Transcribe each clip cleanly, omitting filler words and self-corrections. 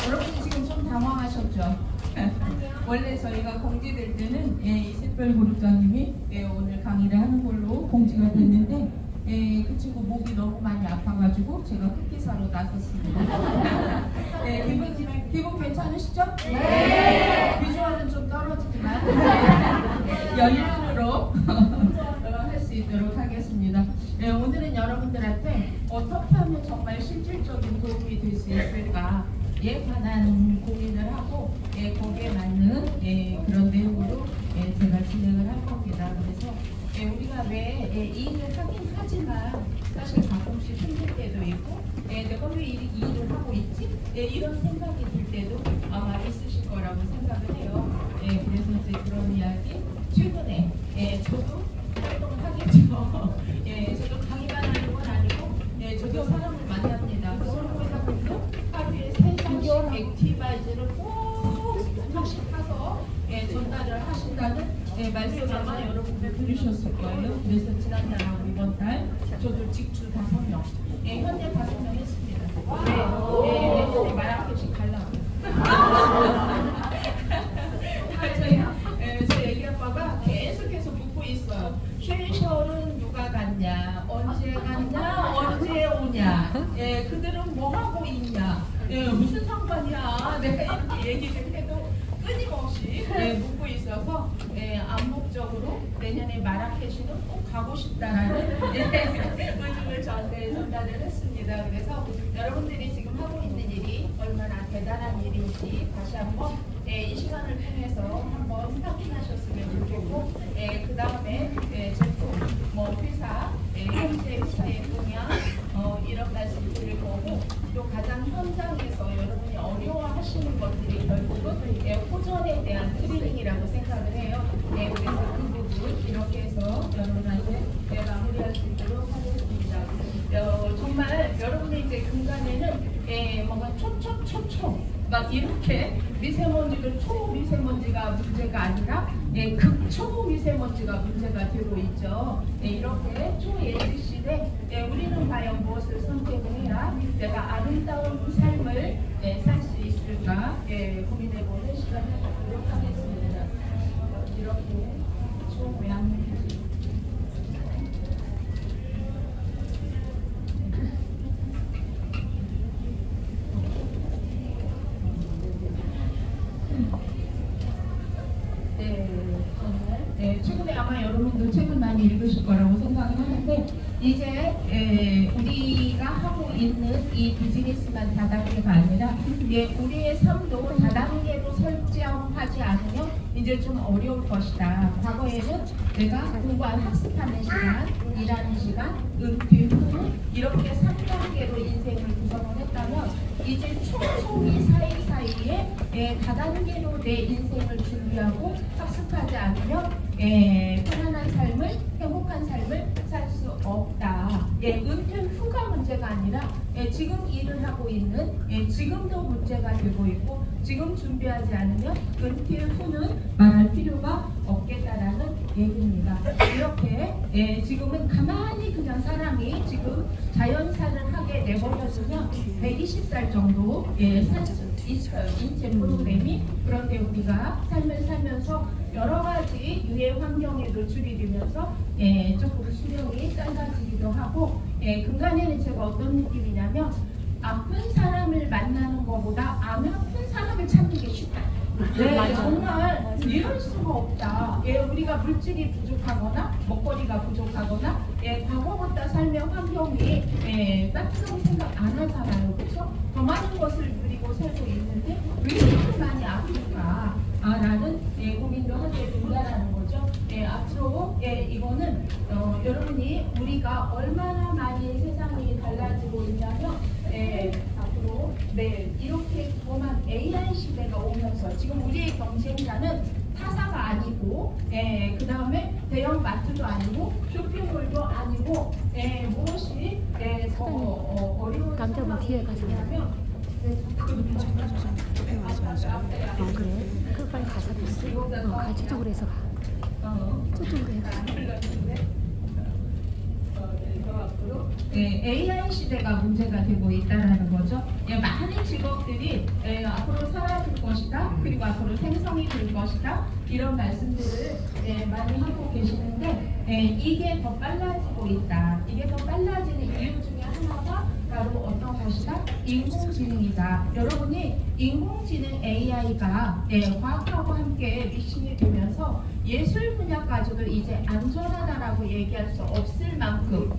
여러분이 지금 좀 당황하셨죠? 원래 저희가 공지될 때는 이슬별 그룹장님이 오늘 강의를 하는 걸로 공지가 됐는데 그 친구 목이 너무 많이 아파가지고 제가 흑기사로 나섰습니다. 기분 괜찮으시죠? 네! 비주얼은 좀 떨어지지만 연륜으로 할 수 있도록 하겠습니다. 오늘은 여러분들한테 어떻게 하면 정말 실질적인 도움이 될 수 있을까에 관한 고민을 하고 거기에 맞는 그런 내용으로 제가 진행을 할 겁니다. 그래서 우리가 왜 이 일을 하긴 하지만 사실 가끔씩 힘들 때도 있고 내가 왜 이 일을 하고 있지? 이런 생각이 들 때도 아마 있으실 거라고 생각을 해요. 그래서 이제 그런 이야기 최근에 저도 활동을 하겠죠. 저도 강의만 하는 건 아니고 저도 사람을 만납니다. 솔로에서도 하루에 3시간씩 액티바이즈를 꼭 하나씩 타서 전달을 하신다는 말씀을 아마 여러분들 들으셨을 거예요. 그래서 지난달하고 이번 달 저도 직주 5명, 현재 5명 했습니다. 내년에 마라케시 가려고. 저희 애기 아빠가 계속해서 묻고 있어요. 쉐이셜은 누가 갔냐, 언제 갔냐, 언제 오냐, 그들은 뭐 하고 있냐, 무슨 상관이야. 내가 이렇게 얘기를 해도 끊임없이 묻고 있어서 암묵적으로 내년에 마라케시는 꼭 가고 싶다라는 의중을 저한테 전달을 했습니다. 그래서 여러분들이 지금 하고 있는 일이 얼마나 대단한 일인지 다시 한번 이 시간을 통해서 한번 확인하셨으면 좋겠고 그 다음에 제품, 회사, 현재 회사의 동향 이런 말씀 드릴 거고 또 가장 현장에서 여러분이 어려워하시는 것들이 결국은 호전에 대한 트레이닝이라고 생각을 해요. 그래서 그 부분 이렇게 해서 여러분한테 마무리할 수 있도록 하겠습니다. 정말 여러분의 이제 근간에는 뭔가 초초초초 막 이렇게 미세먼지도 초미세먼지가 문제가 아니라 극초미세먼지가 문제가 되고 있죠. 이렇게 초예측 시대 우리는 과연 무엇을 선택을 해야 내가 아름다운 삶을 살 수 있을까 고민해보는 시간을 갖도록 하겠습니다. 이렇게 초모양 최근에 아마 여러분도 책을 많이 읽으실 거라고 생각을 하는데 이제 우리가 하고 있는 이 비즈니스만 다단계가 아니라 우리의 삶도 다단계로 설정하지 않으면 이제 좀 어려울 것이다. 과거에는 내가 공부한 학습하는 시간, 일하는 시간, 은퇴 후 이렇게 3단계로 인생을 구성을 했다면 이제 촘촘히 사이사이에 다단계로 내 인생을 준비하고 학습하지 않으면 편안한 삶을, 행복한 삶을 살 수 없다. 은퇴 후가 문제가 아니라 지금 일을 하고 있는 지금도 문제가 되고 있고 지금 준비하지 않으면 은퇴 후는 말할 필요가 없겠다라는 얘기입니다. 이렇게 지금은 가만히 그냥 사람이 지금 자연사를 하게 내버려두면 120살 정도 살 수 있어요. 인체 프로그램이. 그런데 우리가 삶을 살면서 여러 가지 유해 환경에 노출이 되면서 조금 수명이 짧아지기도 하고 근간에는 제가 어떤 느낌이냐면 아픈 사람을 만나는 것보다 안 아픈 사람을 찾는 게 쉽다. 정말 이럴 수가 없다. 우리가 물질이 부족하거나 먹거리가 부족하거나 과거보다 삶의 환경이 따뜻하게 생각 안 하잖아요. 그렇죠? 더 많은 것을 누리고 살고 있는데 왜 이렇게 많이 아플까? 라는 고민도 하게 된다라는 거죠. 앞으로 이거는 여러분이 우리가 얼마나 많이 세상이 달라지고 있냐면 앞으로 이렇게 보면 AI 시대가 오면서 지금 우리의 경쟁자는 타사가 아니고 그 다음에 대형 마트도 아니고 쇼핑몰도 아니고 무엇이 더 어려운 상황이 되냐면 그래? 그 빨리 가서 있어? 저쪽으로 해서 가. 저쪽으로 해가. AI 시대가 문제가 되고 있다는 거죠. 많은 직업들이 그리고 앞으로 생성이 될 것이다. 이런 말씀들을 많이 하고 계시는데 이게 더 빨라지고 있다. 이게 더 빨라지는 이유 중에 하나가 바로 어떤 것이다? 인공지능이다. 여러분이 인공지능 AI가 과학하고 함께 믹싱이 되면서 예술 분야까지도 이제 안전하다라고 얘기할 수 없을 만큼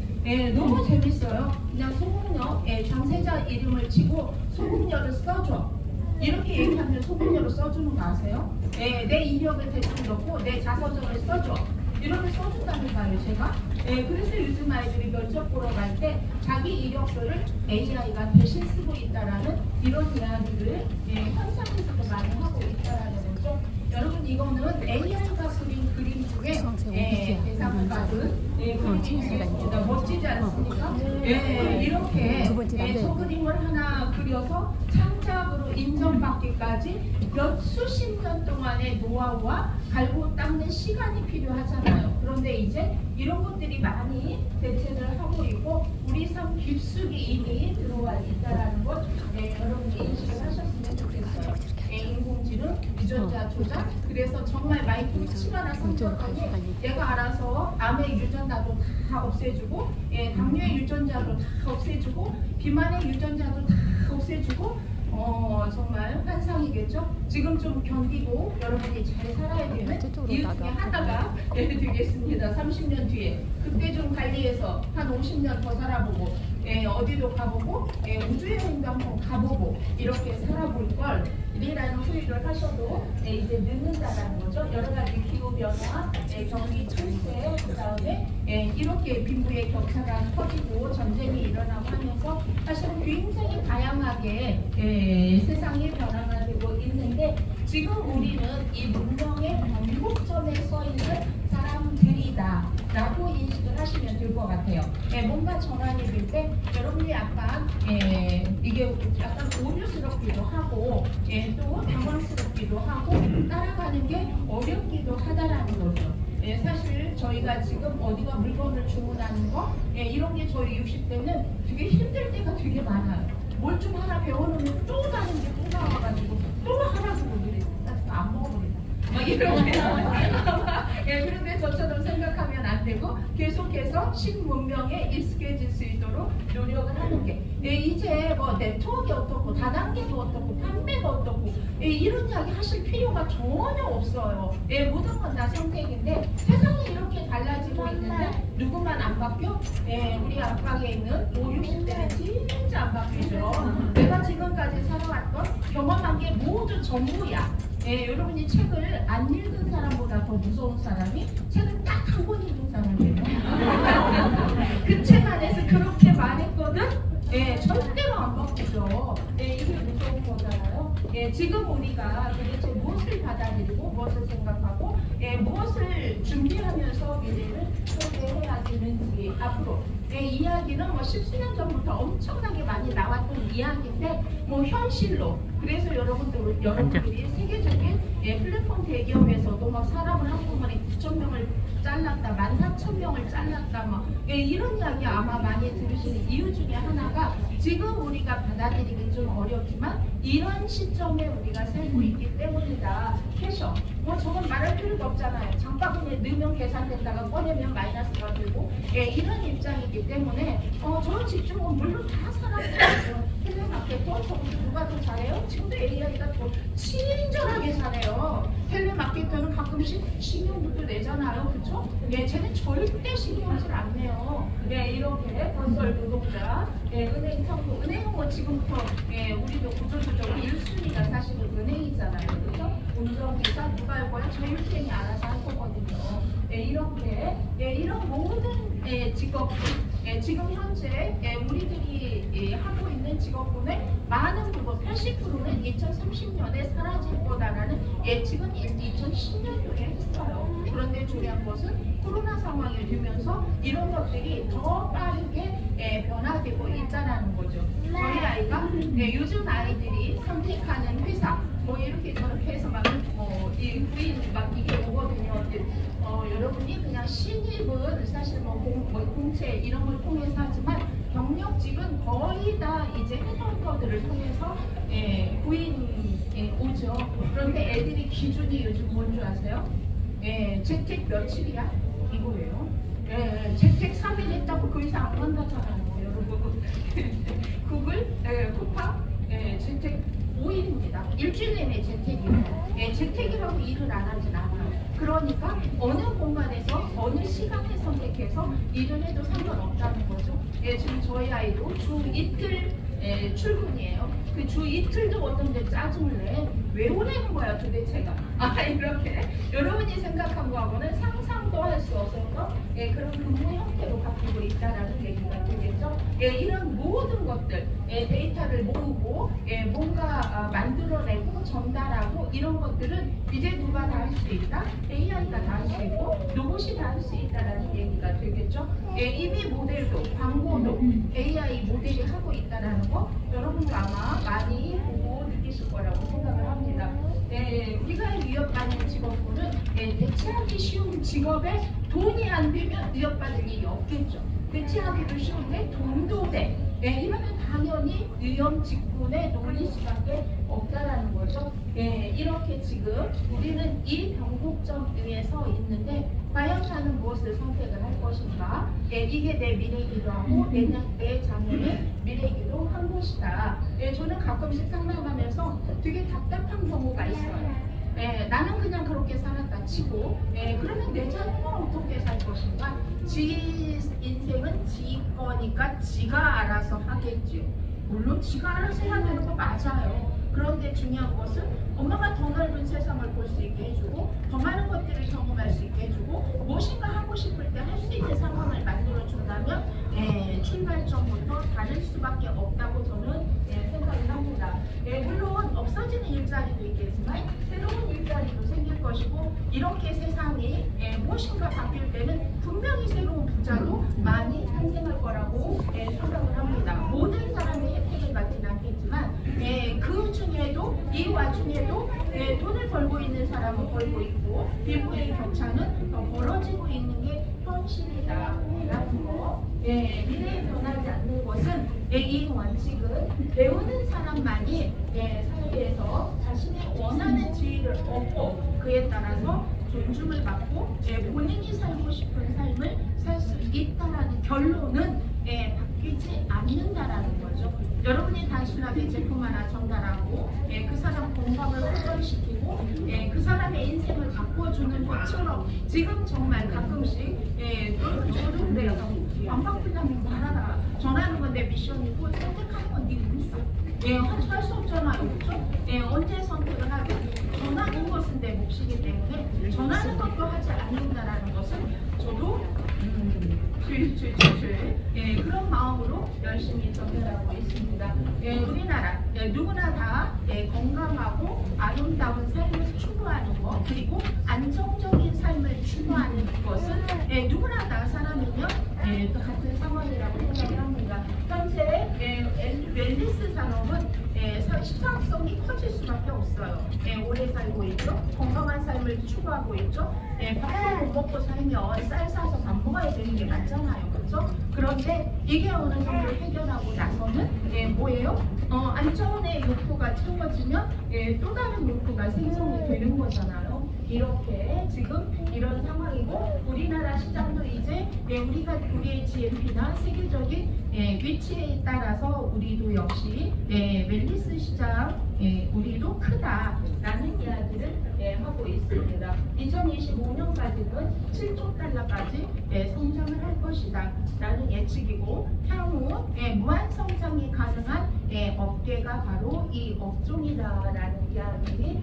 너무 재밌어요. 그냥 소금녀 장세자 이름을 치고 소금녀를 써줘. 이렇게 얘기하면 소금녀로 써주는 거 아세요? 내 이력을 대충 넣고 내 자서전을 써줘. 이렇게 써준다니까요, 제가. 그래서 요즘 아이들이 면접 보러 갈 때 자기 이력서를 AI가 대신 쓰고 있다라는 이런 이야기를 현상에서도 많이 하고 있다라는 거죠. 여러분 이거는 AI가 그린 그림 중에 대상을 받은 그림입니다. 멋지지 않습니까? 이렇게 저 그림을 하나 그려서 창작으로 인정받기까지 몇 수십 년 동안의 노하우와 갈고 닦는 시간이 필요하잖아요. 그런데 이제 이런 것들이 많이 대체를 하고 있고 우리 삶 깊숙이 이미 들어와 있다는 것 여러분이 인식을 하셨으면 좋겠어요. 인공지능, 유전자 조작, 그래서 정말 마이크로칩 하나 선택하니 얘가 알아서 암의 유전자도 다 없애주고 당뇨의 유전자도 다 없애주고 비만의 유전자도 다 없애주고 정말 환상이겠죠? 지금 좀 견디고 여러분이 잘 살아야 되는 이유 중에 하나가 되겠습니다. 30년 뒤에 그때 좀 관리해서 한 50년 더 살아보고 어디도 가보고 우주여행도 한번 가보고 이렇게 살아볼 걸 이라는 후회를 하셔도 이제 늦는다라는 거죠. 여러 가지 기후변화, 경기 침체, 그 다음에 이렇게 빈부의 격차가 커지고 전쟁이 일어나고 하면서 사실은 굉장히 다양하게 세상이 변화가 되고 있는데 지금 우리는 이 문명의 변곡점에 서 있는 사람들이다 라고 인식을 하시면 될 것 같아요. 뭔가 전환이 될 때 여러분이 약간 이게 약간 오류스럽기도 하고 또 당황스럽기도 하고 따라가는 게 어렵기도 하다라는 거죠. 사실 저희가 지금 어디가 물건을 주문하는 거 이런 게 저희 60대는 되게 힘들 때가 되게 많아요. 뭘 좀 하나 배워놓으면 또 다른 게 또 나와가지고 또 하라고 그래. 안 먹어버린다. 막 이렇게 그런데 저처럼 생각하면 안 되고 계속해서 신문명에 익숙해질 수 있도록 노력을 하는 게 이제 뭐 네트워크가 어떻고 다단계도 어떻고 판매가 어떻고 이런 이야기 하실 필요가 전혀 없어요. 모든 건 다 선택인데 세상이 이렇게 달라지고 있는데 누구만 안 바뀌어? 우리 안방에 있는 50, 60대는 진짜 안 바뀌죠. 내가 지금까지 살아왔던 경험한 게 모두 전부야. 여러분이 책을 안 읽은 사람보다 더 무서운 사람이 책을 딱 한 권 읽은 사람이에요. 그 책 안에서 그렇게 말했거든? 절대로 안 바뀌죠. 이게 무서운 거잖아요. 지금 우리가 도대체 무엇을 받아들이고 무엇을 생각하고 무엇을 준비하면서 미래를 소개해야 되는지 앞으로 이야기는 뭐 십수년 전부터 엄청나게 많이 나왔던 이야기인데 뭐 현실로 그래서 여러분들이 세계적인 플랫폼 대기업에서도 막 사람을 한꺼번에 9,000명을 잘랐다, 14,000명을 잘랐다, 막 이런 이야기 아마 많이 들으시는 이유 중에 하나가 지금 우리가 받아들이기 좀 어렵지만 이런 시점에 우리가 살고 있기 때문이다. 캐셔. 뭐 저건 말할 필요가 없잖아요. 장바구니에 넣으면 계산된다가 꺼내면 마이너스가 되고 이런 입장이기 때문에 저런 집중은 물론 다 사람들이죠. 텔레마케터 저거 누가 더 잘해요? 지금도 AI가 더 친절하게 잘해요. 텔레마케터는 가끔씩 신경도 내잖아요. 그쵸? 쟤는 절대 신경질 안 내요. 이렇게 건설 노동자, 은행 청구, 은행은 뭐 지금부터 우리도 구조조정이 1순위가 사실은 은행이잖아요. 그죠? 운전기사 누가 할 거야? 자율주행이 알아서 할 거거든요. 이렇게 이런 모든 직업들 지금 현재 우리들이 하고 있는 직업군의 많은 부분 80%는 2030년에 사라질 거다라는 예측은 2010년도에 했어요. 그런데 중요한 것은 코로나 상황이 되면서 이런 것들이 더 빠르게 변화되고 있다는 거죠. 저희 아이가 요즘 아이들이 선택하는 회사 뭐 이렇게 저렇게 해서 막 이 부인 막 이게 오거든요. 여러분이 그냥 신입은 사실 뭐 공채 이런 걸 통해서 하지만 경력직은 거의 다 이제 헤드헌터들을 통해서 부인 오죠. 그런데 애들이 기준이 요즘 뭔 줄 아세요? 예, 재택 며칠이야? 이거예요. 예, 재택 3일 했다고 그 이상 안 간다잖아요, 여러분. 구글, 쿠팡, 재택 5일입니다. 일주일 내내 재택이에요. 예, 재택이라고 일을 안 하진 않아요. 그러니까 어느 공간에서 어느 시간을 선택해서 일을 해도 상관없다는 거죠. 예, 지금 저희 아이도 주 이틀 출근이에요. 그 주 이틀도 어떤데 짜증을 내. 왜 오라는 거야 도대체가. 이렇게 여러분이 생각한 거하고는 상상도 할 수 없어서 그런 근무 형태로 바뀌고 있다라는 얘기가 되겠죠. 이런 모든 것들 데이터를 모으고 뭔가 만들어내고 전달하고 이런 것들은 이제 누가 다 할 수 있다? AI가 다 할 수 있고 로봇이 다 할 수 있다라는 얘기가 되겠죠. 이미 모델도 광고도 AI 모델이 하고 있다라는 거 여러분도 아마 많이 보고 느끼실 거라고 생각을 합니다. 우리가 위협받는 직업군은 대체하기 쉬운 직업에 돈이 안 되면 위협받을 일이 없겠죠. 대체하기도 쉬운데 돈도 돼. 이러면 당연히 위험 직군에 놓일 수밖에 없다라는 거죠. 이렇게 지금 우리는 이 변곡점에 서 있는데 과연 나는 무엇을 선택을 할 것인가? 이게 내 미래이기도 하고 내 자녀의 미래이기도 한 것이다. 저는 가끔씩 상담하면서 되게 답답한 경우가 있어요. 나는 그냥 그렇게 살았다 치고 그러면 내 자녀는 어떻게 살 것인가? 지 인생은 지 거니까 지가 알아서 하겠지요. 물론 지가 알아서 해야 되는 거 맞아요. 그런데 중요한 것은 엄마가 더 넓은 세상을 볼 수 있게 해주고 더 많은 것들을 경험할 수 있게 해주고 무엇인가 하고 싶을 때 할 수 있는 상황을 만들어준다면 출발점부터 다를 수밖에 없다고 저는 생각을 합니다. 물론 없어지는 일자리도 있겠지만 새로운 일자리도 생길 것이고 이렇게 세상이 무엇인가 바뀔 때는 분명히 새로운 부자도 많이 탄생할 거라고 생각을 합니다. 모든 사람이 혜택을 받지는 않겠지만 그 중에도 이 와중에도 돈을 벌고 있는 사람은 벌고 있고 빈부의 격차는 더 벌어지고 있는 게 현실이다 라는 거. 미래에 변하지 않는 것은 이 원칙은 배우는 사람만이 사회에서 자신의 원하는 지위를 얻고 그에 따라서 존중을 받고 본인이 살고 싶은 삶을 살 수 있다라는 결론은 바뀌지 않는다라는 거죠. 여러분이 단순하게 제품 하나 전달하고 그 사람 건강을 호전시키고 그 사람의 인생을 바꿔주는 것처럼 지금 정말 가끔씩 저도 그래요. 안 바꾸려면 말하라. 전하는 건 내 미션이고 선택하는 건 네 몫이야. 할 수 없잖아요. 그렇죠? 언제 선택을 하든 전하는 것은 내 몫이기 때문에 전하는 것도 하지 않는다라는 것은 저도 그런 마음으로 열심히 전달하고 있습니다. 우리나라 누구나 다 건강하고 아름다운 삶을 추구하는 것 그리고 안정적인 삶을 추구하는 것은 누구나 다 사람이면 같은 상황이라고 생각을 합니다. 현재 웰니스 산업은 시장성이 커질 수밖에 없어요. 오래 살고 있죠. 건강한 삶을 추구하고 있죠. 밥을 못 먹고 살면 쌀 사서 밥 먹어야 되는 게 맞잖아요. 그렇죠? 그런데 이게 어느 정도 해결하고 나서는 뭐예요? 안전의 욕구가 채워지면 또 다른 욕구가 생성이 되는 거잖아요. 이렇게 지금 이런 상황이고 우리나라 시장도 이제 우리의 GMP나 세계적인 위치에 따라서 우리도 역시 웰니스 시장 우리도 크다라는 이야기를 하고 있습니다. 2025년까지는 7조 달러까지 성장을 할 것이다 라는 예측이고 향후 무한 성장이 가능한 업계가 바로 이 업종이다라는 이야기.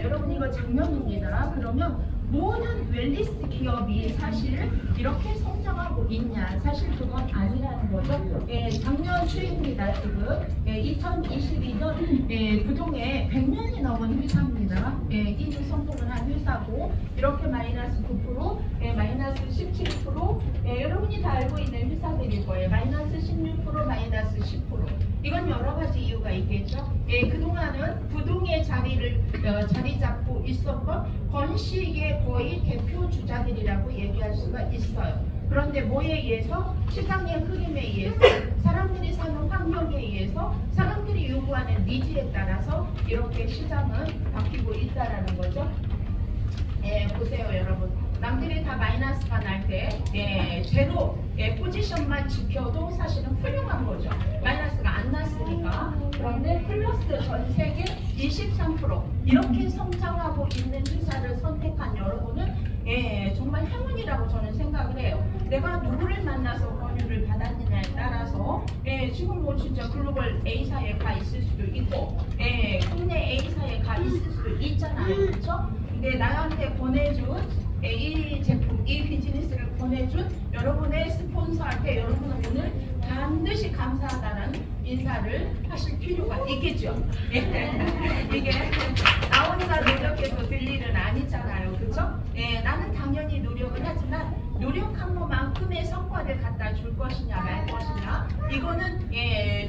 여러분 이거 작년입니다. 그러면 모든 웰니스 기업이 사실 이렇게 성장하고 있냐? 사실 그건 아니라는 거죠. 작년 추입니다. 지금 2022년 부동에 100년이 넘은 회사입니다. 1위 성공을 한 회사고 이렇게 마이너스 9%, 마이너스 17%, 여러분이 다 알고 있는 회사들일 거예요. 마이너스 16%, 마이너스 10%. 이건 여러 가지 이유가 있겠죠. 그동안은 부동의 자리 잡고 있었던 건식의 거의 대표 주자들이라고 얘기할 수가 있어요. 그런데 뭐에 의해서? 시장의 흐름에 의해서, 사람들이 사는 환경에 의해서, 사람들이 요구하는 니즈에 따라서 이렇게 시장은 바뀌고 있다라는 거죠. 보세요 여러분. 남들이 다 마이너스가 날 때 제로 포지션만 지켜도 사실은 훌륭한 거죠. 마이너스가 안 났으니까. 그런데 플러스 전 세계 23% 이렇게 성장하고 있는 회사를 선택한 여러분은 정말 행운이라고 저는 생각을 해요. 내가 누구를 만나서 권유를 받았느냐에 따라서 지금 뭐 진짜 글로벌 A사에 가 있을 수도 있고 국내 A사에 가 있을 수도 있잖아요. 그렇죠? 근데 나한테 권해준 이 제품, 이 비즈니스를 권해준 여러분의 스폰서한테 여러분은 오늘 반드시 감사하다는 인사를 하실 필요가 있겠죠. 이게 나 혼자 노력해서 될 일은 아니잖아요. 그렇죠? 나는 당연히 노력을 하지만 노력한 것만큼의 성과를 갖다 줄 것이냐 말 것이냐 이거는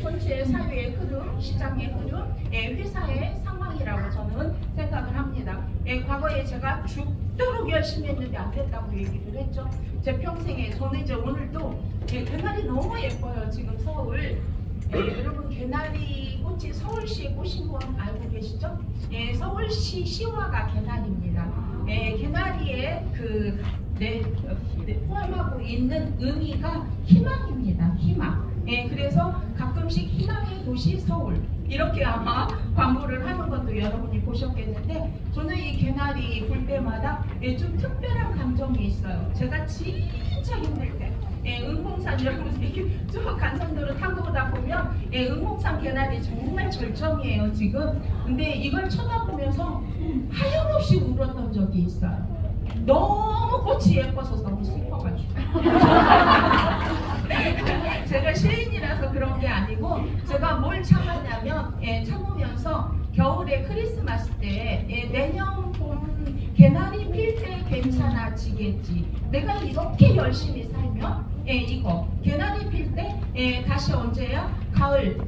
전체 사회의 흐름, 시장의 흐름, 회사의 상황이라고 저는 생각을 합니다. 과거에 제가 죽도록 열심히 했는데 안 됐다고 얘기를 했죠. 제 평생에 저는 이제 오늘도 개나리 너무 예뻐요. 지금 서울 여러분 개나리 꽃이 서울시의 꽃인 건 알고 계시죠? 서울시 시화가 개나리입니다. 개나리의 포함하고 있는 의미가 희망입니다. 희망. 그래서 가끔씩 희망의 도시 서울 이렇게 아마 광고를 하는 것도 여러분이 보셨겠는데 저는 이 개나리 볼 때마다 좀 특별한 감정이 있어요. 제가 진짜 힘들 때 은공산 여러분 이렇게 쭉 간선도로 타고 오다 보면 은공산 개나리 정말 절정이에요 지금. 근데 이걸 쳐다보면서 하염없이 울었던 적이 있어요. 너무 꽃이 예뻐서 너무 슬퍼가지고. 제가 시인이라서 그런 게 아니고 제가 뭘 참았냐면 참으면서 겨울에 크리스마스 때 내년 봄 개나리 필 때 괜찮아지겠지. 내가 이렇게 열심히 살면 이거 개나리 필 때 다시 언제야? 가을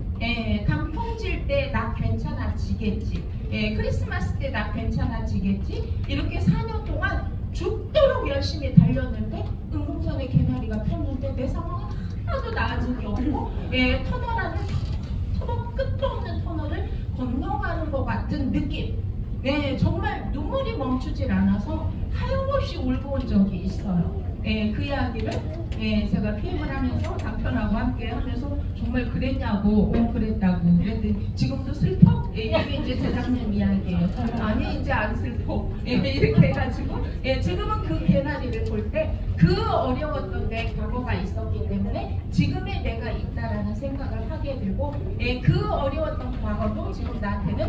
단풍질 때 나 괜찮아지겠지. 크리스마스 때 나 괜찮아지겠지. 이렇게 4년 동안 죽도록 열심히 달렸는데 은공산의 개나리가 폈는데 내 상황은 하나도 나아진 게 없고 터널 안에 끝도 없는 터널을 건너가는 것 같은 느낌. 정말 눈물이 멈추질 않아서 하염없이 울고 온 적이 있어요. 그 이야기를 제가 PM을 하면서 남편하고 함께 하면서 정말 그랬냐고 그랬다고 그랬더니 지금도 슬퍼? 이게 이제 제작님 이야기예요. 아니 이제 안 슬퍼. 이렇게 해가지고 지금은 그 개나리를 볼 때 그 어려웠던 내 과거가 있었기 때문에 지금의 내가 있다라는 생각을 하게 되고 그 어려웠던 과거도 지금 나한테는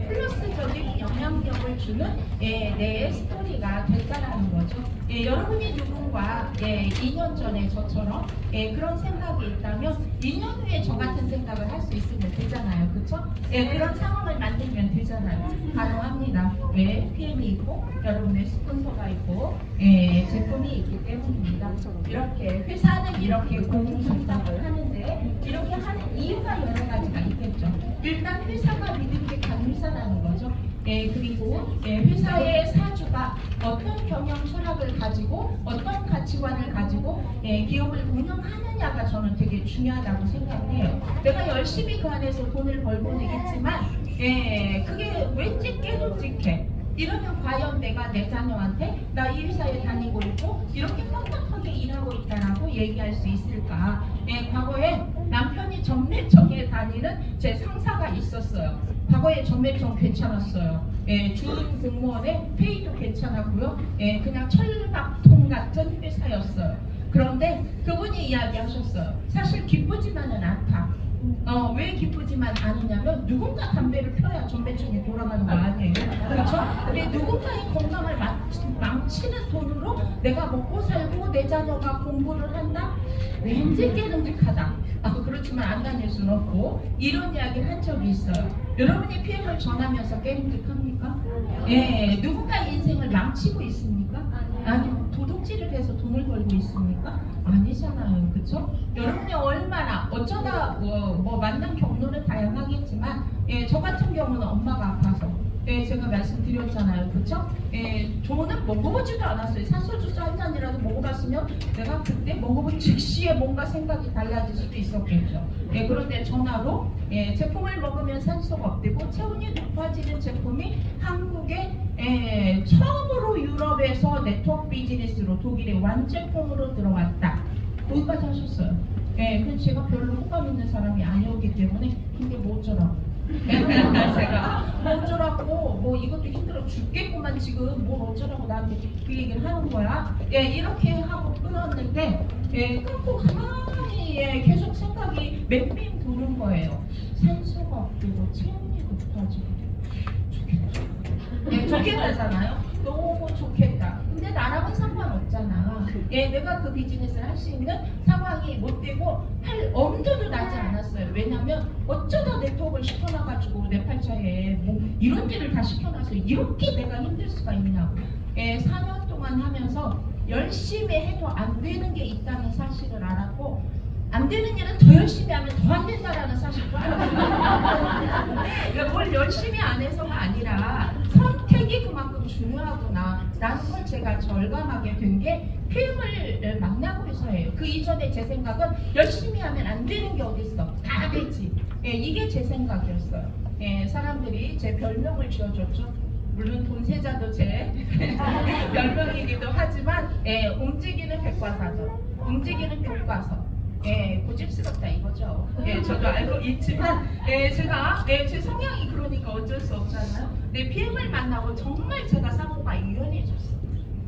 플러스적인 영향력을 주는 내 스토리가 됐다라는 거죠. 여러분이 누군가 2년 전에 저처럼 그런 생각이 있다면 2년 후에 저 같은 생각을 할 수 있으면 되잖아요. 그렇죠? 그런 상황을 만들면 되잖아요. 가능합니다. 왜? PM이 있고 여러분의 스폰서가 있고 제품이 있기 때문입니다. 이렇게 회사는 이렇게 공동성장을 하는데 이렇게 하는 이유가 여러 가지가 있겠죠. 일단 회사가 믿음게 간 회사라는 거죠. 그리고 회사의 사주가 어떤 경영 철학을 가지고 어떤 가치관을 가지고 기업을 운영하느냐가 저는 되게 중요하다고 생각해요. 내가 열심히 그 안에서 돈을 벌고는 있지만 그게 왠지 깨름직해. 이러면 과연 내가 내 자녀한테 나 이 회사에 다니고 있고 이렇게 빡빡하게 일하고 있다라고 얘기할 수 있을까? 과거에 남편이 전매청에 다니는 제 상사가 있었어요. 과거에 전매청 괜찮았어요. 준 공무원의 페이도 괜찮았고요. 그냥 철밥통 같은 회사였어요. 그런데 그분이 이야기하셨어요. 사실 기쁘지만은 않다. 왜 기쁘지만 않으냐면 누군가 담배를 펴야 전매청이 돌아가는 거 아니에요. 그렇죠? 근데 누군가의 건강을 망치는 돈으로 내가 먹고 살고 내 자녀가 공부를 한다? 왠지 깨름직하다. 그렇지만 안 다닐 수는 없고 이런 이야기를 한 적이 있어요. 여러분이 PM을 전하면서 깨름직합니까? 누군가의 인생을 망치고 있습니까? 아니면 도둑질을 해서 돈을 벌고 있습니까? 아니잖아요. 그렇죠? 여러분이 얼마나 어쩌다 뭐 만난 경로는 다양하겠지만 저 같은 경우는 엄마가 아파서 제가 말씀드렸잖아요. 그쵸? 저는 먹어보지도 않았어요. 산소주스 한 잔이라도 먹어봤으면 내가 그때 먹어본 즉시에 뭔가 생각이 달라질 수도 있었겠죠. 그런데 전화로 제품을 먹으면 산소가 업되고 체온이 높아지는 제품이 한국에 처음으로 유럽에서 네트워크 비즈니스로 독일의 완제품으로 들어왔다. 거기까지 하셨어요. 그래서 제가 별로 호감 있는 사람이 아니었기 때문에 근데 뭐 어쩌라고 제가 뭐 어쩌라고 뭐 이것도 힘들어 죽겠구만 지금 뭐 어쩌라고 나한테 그 얘기를 하는 거야. 이렇게 하고 끊었는데 끊고 가만히 계속 생각이 맴맴 도는 거예요. 산소가 없고 체온이 높아지고 좋겠다. 좋겠다잖아요. 너무 좋겠다. 근데 나랑은 상관없잖아. 내가 그 비즈니스를 할 수 있는 상황이 못 되고 할 엄두도 나지 않았어요. 왜냐면 어쩌다 네트워크를 시켜놔가지고 내 팔자에 뭐 이런 일을 다 시켜놔서 이렇게 내가 힘들 수가 있냐고. 4년 동안 하면서 열심히 해도 안 되는 게 있다는 사실을 알았고 안 되는 일은 더 열심히 하면 더 안 된다라는 사실도 알았어요. 뭘 열심히 안 해서가 아니라 선택이 그만큼 중요하구나 라는 걸 제가 절감하게 된 게 필름을 만나고 해서예요. 그 이전에 제 생각은 열심히 하면 안 되는 게 어딨어. 다 되지. 이게 제 생각이었어요. 사람들이 제 별명을 지어줬죠. 물론 돈세자도 제 별명이기도 하지만 움직이는 백과사전, 움직이는 교과서. 고집스럽다 이거죠. 저도 알고 있지만 제가 제 성향이 그러니까 어쩔 수 없잖아요. 내 PM을 만나고 정말 제가 사고가 유연해졌어요.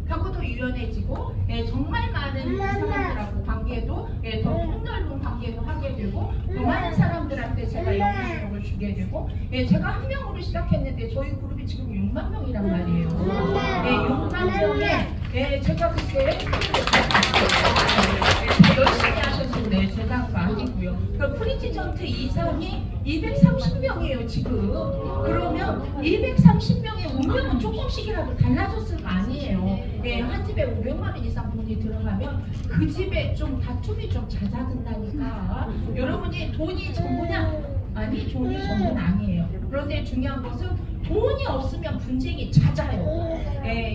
사고도 유연해지고 정말 많은 사람들하고 관계도 더 폭넓은 관계도 하게 되고 더 많은 사람들한테 제가 영향력을 주게 되고 제가 한 명으로 시작했는데 저희 그룹이 지금 6만 명이란 말이에요. 6만 명에 제가 그때 열심히 하셔서 제가 거 아니고요. 그 프리티전트 이상이 230명이에요 지금. 그러면 230명의 운명은 조금씩이라도 달라졌을 거 아니에요. 한 집에 500만 원 이상 돈이 들어가면 그 집에 좀 다툼이 좀 잦아든다니까. 여러분이 돈이 전부냐? 아니 돈이 전부는 아니에요. 그런데 중요한 것은 돈이 없으면 분쟁이 잦아요.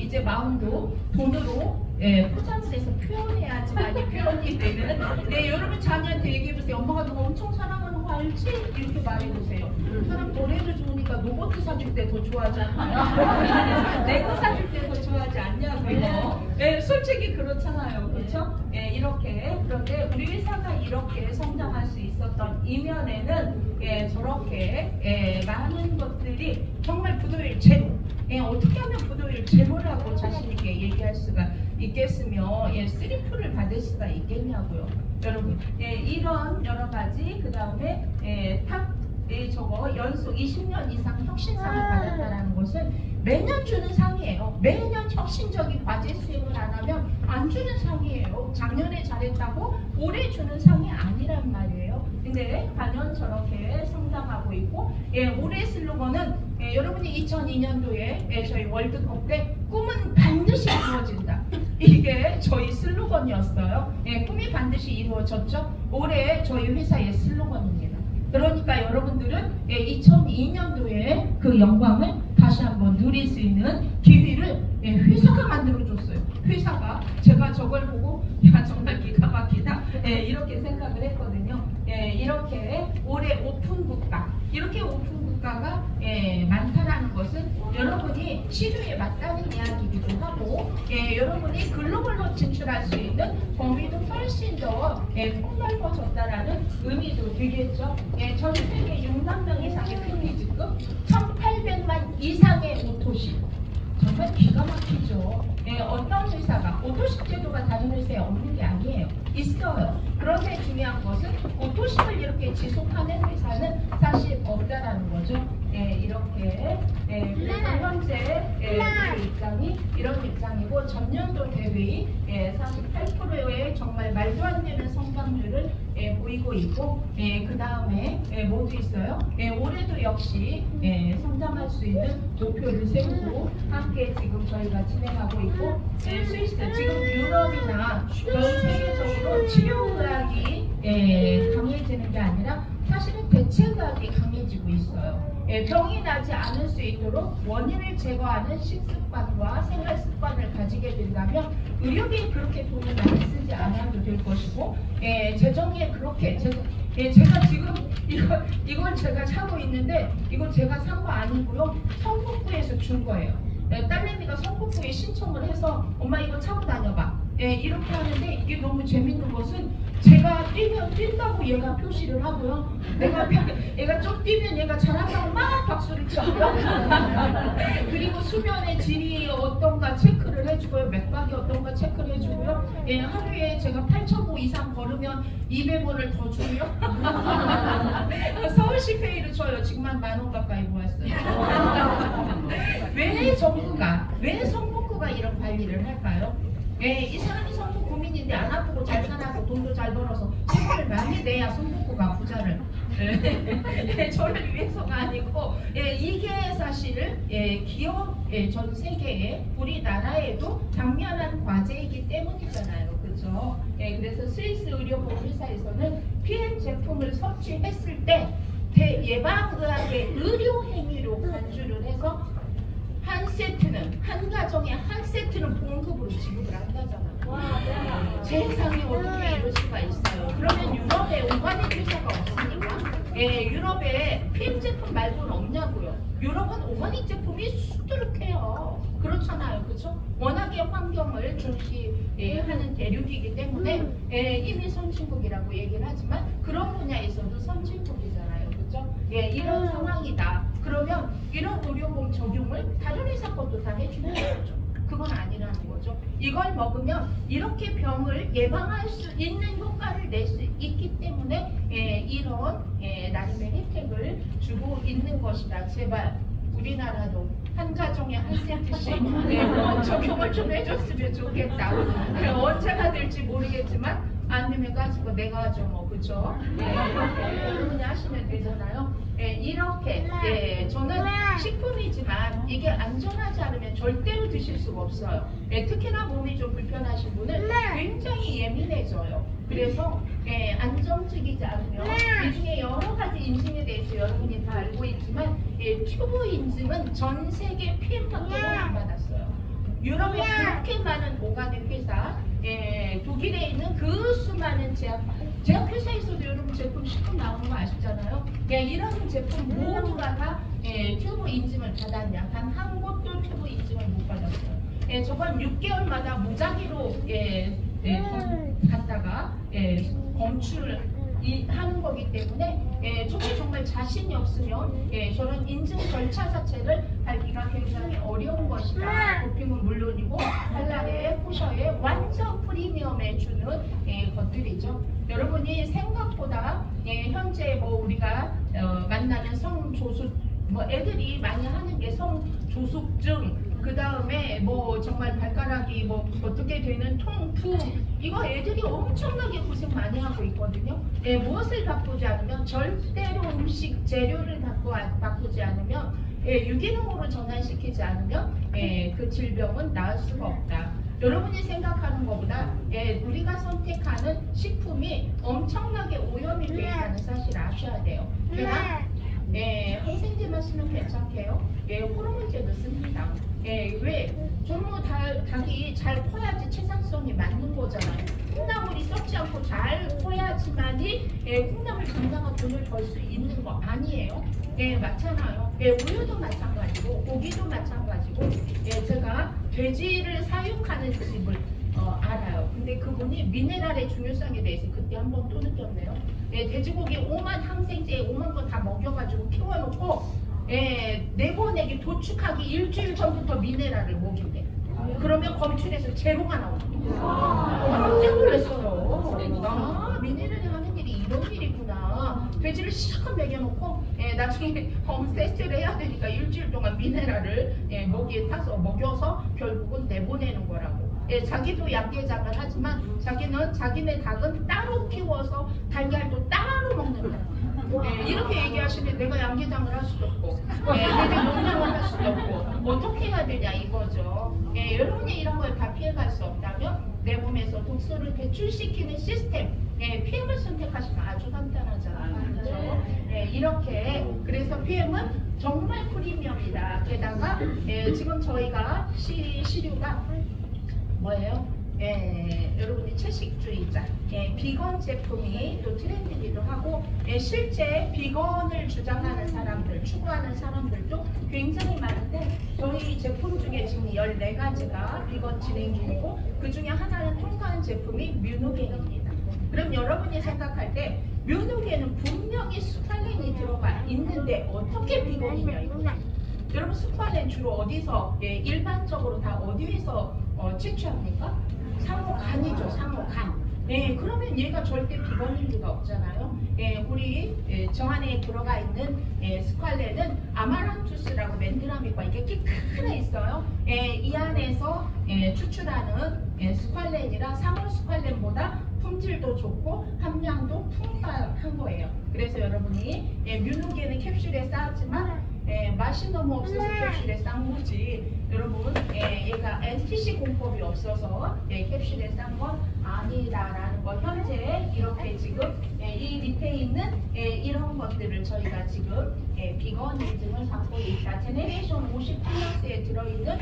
이제 마음도 돈으로 포장을 해서 표현해야지만이 표현이 되는. 여러분 자녀한테 얘기해보세요. 엄마가 너 엄청 사랑하는 거 알지? 이렇게 말해보세요. 사람 노래도 좋으니까 로봇 사줄 때 더 좋아하지 않나요? 내거 사줄 때 더 좋아하지 않냐고요. 솔직히 그렇잖아요. 그렇죠? 이렇게. 그런데 우리 회사가 이렇게 성장할 수 있었던 이면에는 저렇게 많은 것들이 정말 부도일 제로. 어떻게 하면 부도일 제로라고 자신있게 얘기할 수가 있겠으며 3F를 받을 수가 있겠냐고요. 여러분 이런 여러가지 그 다음에 저거 연속 20년 이상 혁신상을 받았다는 것은 매년 주는 상이에요. 매년 혁신적인 과제 수행을 안 하면 안 주는 상이에요. 작년에 잘했다고 올해 주는 상이 아니란 말이에요. 근데 과연 저렇게 성장하고 있고 올해 슬로건은 여러분이 2002년도에 저희 월드컵 때 꿈은 반드시 이루어진다. 이게 저희 슬로건이었어요. 꿈이 반드시 이루어졌죠. 올해 저희 회사의 슬로건입니다. 그러니까 여러분들은 2002년도에 그 영광을 다시 한번 누릴 수 있는 기회를 회사가 만들어줬어요. 회사가 제가 저걸 보고 야 정말 기가 막히다 이렇게 생각을 했거든요. 이렇게 올해 오픈 국가, 이렇게 오픈 국가가 많다라는 것은 여러분이 시류에 맞다는 이야기이기도 하고 여러분이 글로벌로 진출할 수 있는 범위도 훨씬 더 폭넓어졌다라는 의미도 되겠죠. 전 세계 6만 명 이상의 필리즈급 1,800만 이상의 오토식. 정말 기가 막히죠. 어떤 회사가 오토식 제도가 다른 회사에 없는 게 아니에요. 있어요. 그런데 중요한 것은 오토식을 이렇게 지속하는 회사는 사실 없다라는 거죠. 이렇게 그래서 현재 우리 입장이 이런 입장이고 전년도 대비 48%의 정말 말도 안 되는 성장률을 보이고 있고 그 다음에 모두 있어요. 올해도 역시 성장할 수 있는 목표를 세우고 함께 지금 저희가 진행하고 있고 스위스 지금 유럽이나 전 세계적으로 치료의학이 강해지는 게 아니라 사실은 대체의학이 강해지고 있어요. 병이 나지 않을 수 있도록 원인을 제거하는 식습관과 생활습관을 가지게 된다면 의료비에 그렇게 돈을 많이 쓰지 않아도 될 것이고 재정에 그렇게 제가 지금 이걸 제가 사고 있는데 이건 제가 산 거 아니고요. 성북구에서 준 거예요. 딸내미가 성북구에 신청을 해서 엄마 이거 차고 다녀봐. 이렇게 하는데 이게 너무 재밌는 것은 제가 뛰면 뛴다고 얘가 표시를 하고요. 얘가 좀 뛰면 얘가 잘한다고 막 박수를 치고요. 그리고 수면의 질이 어떤가 체크를 해주고요. 맥박이 어떤가 체크를 해주고요. 하루에 제가 8,000보 이상 걸으면 200원을 더 주고요. 서울시 페이를 줘요. 지금 한 10,000원 가까이 모았어요. 왜 성북구가 이런 관리를 할까요? 이 사람이 성북 구민인데 안 아프고 잘 살아서 돈도 잘 벌어서 세금을 많이 내야 성북구가 부자를 저를 위해서가 아니고 이게 사실 기업 전 세계에 우리나라에도 당면한 과제이기 때문이잖아요. 그렇죠? 그래서 스위스 의료보험 회사에서는 PM 제품을 섭취했을 때 예방의학의 의료 행위로 간주를 해서 한 가정에 한 세트는 보험금으로 지급을 한다잖아요. 세상에 어떻게 이럴 수가 있어요. 그러면 유럽에 오가닉 회사가 없으니까 유럽에 PM 제품 말고는 없냐고요. 유럽은 오가닉 제품이 수두룩해요. 그렇잖아요. 그렇죠? 워낙에 환경을 중시하는 대륙이기 때문에 이미 선진국이라고 얘기를 하지만 그런 분야에서도 선진국이잖아요. 그렇죠? 이런 상황이다. 그러면 이런 의료보험 적용을 다른 회사 것도 다 해주는 거죠. 그건 아니라는 거죠. 이걸 먹으면 이렇게 병을 예방할 수 있는 효과를 낼 수 있기 때문에 이런 나름의 혜택을 주고 있는 것이다. 제발 우리나라도 한 가정에 한 세트씩 적용을 좀 해줬으면 좋겠다. 언제가 될지 모르겠지만 안 되면 가지고 내가 하죠 뭐. 그쵸? 여러분이 하시면 되잖아요. 이렇게 저는 식품이지만 이게 안전하지 않으면 절대로 드실 수가 없어요. 특히나 몸이 좀 불편하신 분은 굉장히 예민해져요. 그래서 안정적이지 않으면 이 중에 여러 가지 인증에 대해서 여러분이 다 알고 있지만 튜브 인증은 전 세계 PM 판정을 안 받았어요. 유럽에 그렇게 많은 오가닉 회사, 독일에 있는 그 수많은 제약회사에서도 여러분 제품 식품 나오는 거 아시잖아요. 이런 제품 모두가 다 튜브 인증을 받았냐? 단 한 곳도 튜브 인증을 못 받았어요. 저건 6개월마다 무작위로 갔다가 검출을 하는 거기 때문에 정말 자신이 없으면 저런 인증 절차 자체를 밟기가 굉장히 어려운 것이다. 도핑은 물론이고 한라에 포셔에 완전 프리미엄에 주는 것들이죠. 여러분이 생각보다 현재 뭐 우리가 만나는 성조숙 애들이 많이 하는 게 성조숙증, 그 다음에 뭐 정말 발가락이 뭐 어떻게 되는 통풍, 이거 애들이 엄청나게 고생 많이 하고 있거든요. 무엇을 바꾸지 않으면, 절대로 음식 재료를 바꾸지 않으면, 유기농으로 전환시키지 않으면 그 질병은 나을 수가 없다. 여러분이 생각하는 것보다 우리가 선택하는 식품이 엄청나게 오염이 되어 있다는 사실을 아셔야 돼요. 항생제만 쓰면 괜찮게요. 호르몬제도 씁니다. 왜? 전부 닭이 잘 커야지 채산성이 맞는 거잖아요. 콩나물이 썩지 않고 잘 커야지만이 콩나물 당장한 돈을 벌 수 있는 거 아니에요? 맞잖아요. 우유도 마찬가지고 고기도 마찬가지고 제가 돼지를 사육하는 집을 알아요. 근데 그분이 미네랄의 중요성에 대해서 그때 한번 또 느꼈네요. 돼지고기 5만 항생제 5만 거 다 먹여가지고 키워놓고 내보내기 도축하기 일주일 전부터 미네랄을 먹인대. 그러면 검출해서 제로가 나오거든요. 깜짝 놀랐어요. 미네랄이 하는 일이 이런 일이구나. 돼지를 실컷 먹여놓고 나중에 홈세스를 해야 되니까 일주일 동안 미네랄을 먹이에 타서 먹여서 결국은 내보내는 거라고. 자기도 양계장을 하지만 자기는 자기네 닭은 따로 키워서 달걀도 따로 먹는다. 이렇게 얘기하시면 내가 양계장을 할 수도 없고 내가 농장을 할 수도 없고 어떻게 해야 되냐 이거죠. 여러분이 이런 걸 다 피해갈 수 없다면 내 몸에서 독소를 배출시키는 시스템 PM을 선택하시면 아주 간단하잖아요. 그렇죠? 이렇게 그래서 PM은 정말 프리미엄이다. 게다가 지금 저희가 시류가 뭐예요? 여러분이 채식주의자, 비건 제품이 또 트렌드기도 하고, 실제 비건을 주장하는 사람들, 추구하는 사람들도 굉장히 많은데, 저희 제품 중에 지금 14가지가 비건 진행 중이고, 그 중에 하나는 통과한 제품이 뮤노겐입니다. 그럼 여러분이 생각할 때 뮤노겐은 분명히 스팔렌이 들어가 있는데 어떻게 비건이냐 이거죠. 여러분 스팔렌 주로 어디서 일반적으로 다 어디에서 채취합니까? 상어간이죠. 상어간. 그러면 얘가 절대 비건일 리가 없잖아요. 우리 저 안에 들어가 있는 스칼렌은 아마란투스라고 맨드라미과 이게 키 크게 있어요. 이 안에서 추출하는 스칼렌이라 상어 스칼렌보다 품질도 좋고 함량도 풍부한 거예요. 그래서 여러분이 뮤노겐은 캡슐에 쌓았지만 맛이 너무 없어서 캡슐에 싼 거지. 여러분 얘가 NTC 공법이 없어서 캡슐에 싼 건 아니다라는 거. 현재 이렇게 지금 이 밑에 있는 이런 것들을 저희가 지금 비건 인증을 받고 있다. 제네레이션 50 플러스에 들어있는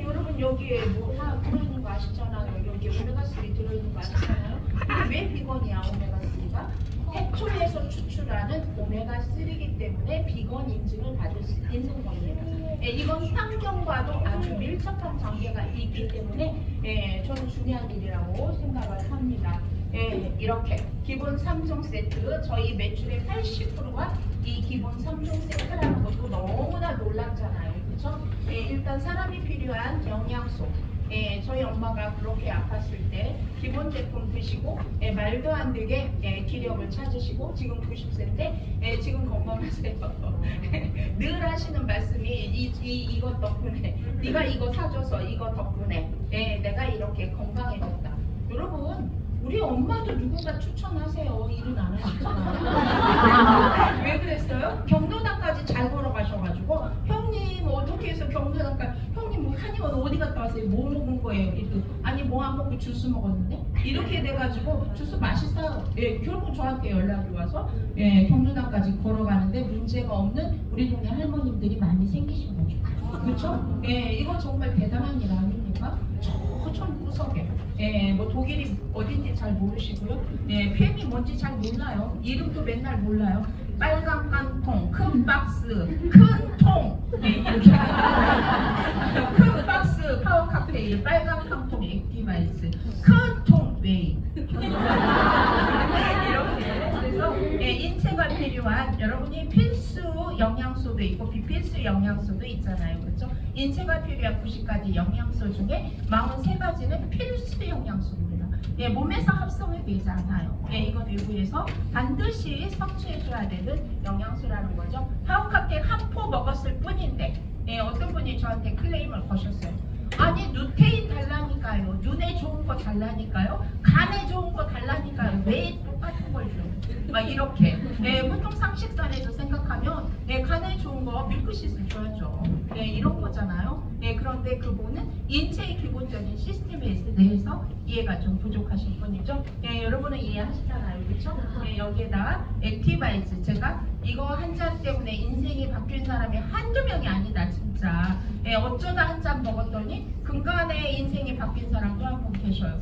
여러분 여기에 뭐 다 들어있는 거 아시잖아요. 여기 오메가3 들어있는 거 아시잖아요. 왜 비건이야 오메가3가? 해초에서 추출하는 오메가3이기 때문에 비건 인증을 받을 수 있는 겁니다. 이건 환경과도 아주 밀접한 관계가 있기 때문에 저는 중요한 일이라고 생각을 합니다. 이렇게 기본 3종 세트, 저희 매출의 80%가 이 기본 3종 세트라는 것도 너무나 놀랍잖아요. 그렇죠? 일단 사람이 필요한 영양소, 저희 엄마가 그렇게 아팠을 때 기본 제품 드시고 말도 안 되게 기력을 찾으시고 지금 90세인데 지금 건강하세요. 늘 하시는 말씀이 이것 덕분에 네가 이거 사줘서 이거 덕분에 내가 이렇게 건강해졌다. 여러분 우리 엄마도 누군가 추천하세요. 일은 안 하시잖아요. 왜 그랬어요? 경로당까지 잘 걸어가셔가지고 형님 어떻게 해서 경로당까지 형님 뭐 한의원 어디 갔다 왔어요? 뭐 먹은 거예요? 이렇게 아니 뭐 안 먹고 주스 먹었는데 이렇게 돼가지고 주스 맛있어요. 결국 저한테 연락이 와서 경로당까지 걸어가는데 문제가 없는 우리 동네 할머님들이 많이 생기신 거죠. 그렇죠? 이거 정말 대단한 일 아닙니까? 저 구석에 뭐 독일이 어딘지 잘 모르시고요. PM이 뭔지 잘 몰라요. 이름도 맨날 몰라요. 빨간 깡통, 큰 박스, 큰 통, 이렇게 큰 박스 파워 카페인, 빨간 깡통 액티바이스, 큰 통 웨이 이렇게. 그래서 인체가 필요한 여러분이 필수 영양소도 있고 비필수 영양소도 있잖아요. 그렇죠? 인체가 필요한 90가지 영양소 중에 43가지는 필수 영양소입니다. 몸에서 합성이 되지 않아요. 이건 외부에서 반드시 섭취해줘야 되는 영양소라는 거죠. 하우카텍 한 포 먹었을 뿐인데 어떤 분이 저한테 클레임을 거셨어요. 아니 누테인 달라니까요. 눈에 좋은 거 달라니까요. 간에 좋은 거 달라니까요. 왜 똑같은 걸 줘요? 막 이렇게 보통 상식선에서 생각하면 간에 좋은 거 밀크시슬 줘야죠. 이런 거잖아요. 그런데 그분은 인체의 기본적인 시스템에 대해서 이해가 좀 부족하신 분이죠. 여러분은 이해하시잖아요. 그렇죠? 여기에다 액티바이즈, 제가 이거 한 잔 때문에 인생이 바뀐 사람이 한두 명이 아니다 진짜. 어쩌다 한 잔 먹었더니 근간에 인생이 바뀐 사람도 한 분 계셔요.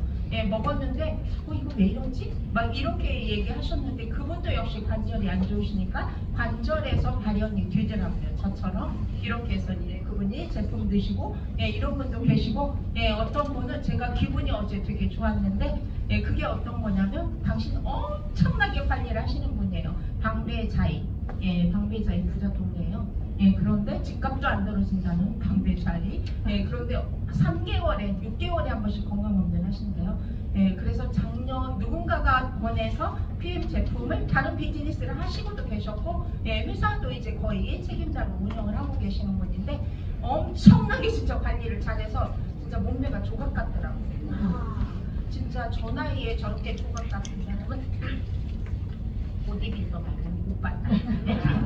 먹었는데 이거 왜 이러지? 막 이렇게 얘기하셨는데 그분도 역시 관절이 안 좋으시니까 관절에서 발현이 되더라고요. 저처럼 이렇게 해서 이제 그분이 제품 드시고 이런 분도 계시고 어떤 분은 제가 기분이 어제 되게 좋았는데 그게 어떤 거냐면 당신 엄청나게 관리를 하시는 분이에요. 방배자이, 방배자이 부자 동네예요. 그런데 집값도 안 떨어진다는 방배자이. 그런데 3개월에 6개월에 한 번씩 건강검진 하신대요. 그래서 작년 누군가가 권해서 PM 제품을 다른 비즈니스를 하시고도 계셨고 회사도 이제 거의 책임자로 운영을 하고 계시는 분인데 엄청나게 진짜 관리를 잘해서 진짜 몸매가 조각 같더라고요. 진짜 저 나이에 저렇게 조각 같은 사람은 못 이긴다 말하면 못 봤다.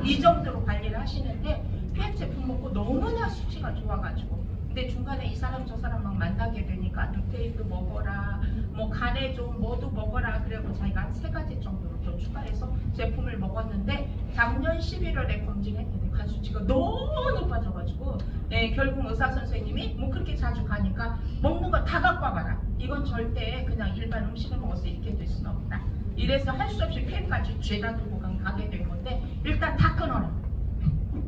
이 정도로 관리를 하시는데 PM 제품 먹고 너무나 수치가 좋아가지고 근데 중간에 이 사람 저 사람 막 만나게 되니까 루테인도 먹어라, 뭐 간에 좀 뭐도 먹어라, 그래고 자기가 한 3가지 정도로 더 추가해서 제품을 먹었는데 작년 11월에 검진했는데 간 수치가 너무 높아져가지고 결국 의사 선생님이 뭐 그렇게 자주 가니까 먹는 거 다 갖고 와봐라. 이건 절대 그냥 일반 음식을 먹어서 이렇게 될 수는 없다. 이래서 할 수 없이 폐까지 죄다 두고 가게 된 건데 일단 다 끊어라.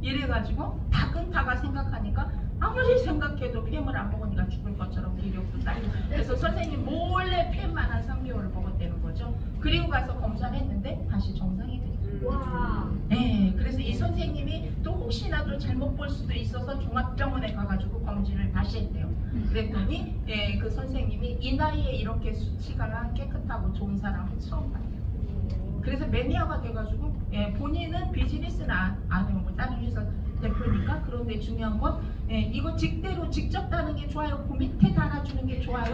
이래가지고 다 끊다가 생각하니까 아무리 생각해도 PM을 안 먹으니까 죽을 것처럼 기력도 쌓이고, 그래서 선생님 몰래 PM만 한 3개월을 먹었다는 거죠. 그리고 가서 검사를 했는데 다시 정상이 됐어요. 와. 네, 그래서 이 선생님이 또 혹시나 또 잘못 볼 수도 있어서 종합병원에 가가지고 검진을 다시 했대요. 그랬더니 그 선생님이 이 나이에 이렇게 수치가 깨끗하고 좋은 사람은 처음 봤대요. 그래서 매니아가 돼가지고 본인은 비즈니스는 안 해요. 뭐 다른 회사 대표니까. 그런데 중요한 건 이거 직대로 직접 따는 게 좋아요? 그 밑에 달아주는 게 좋아요?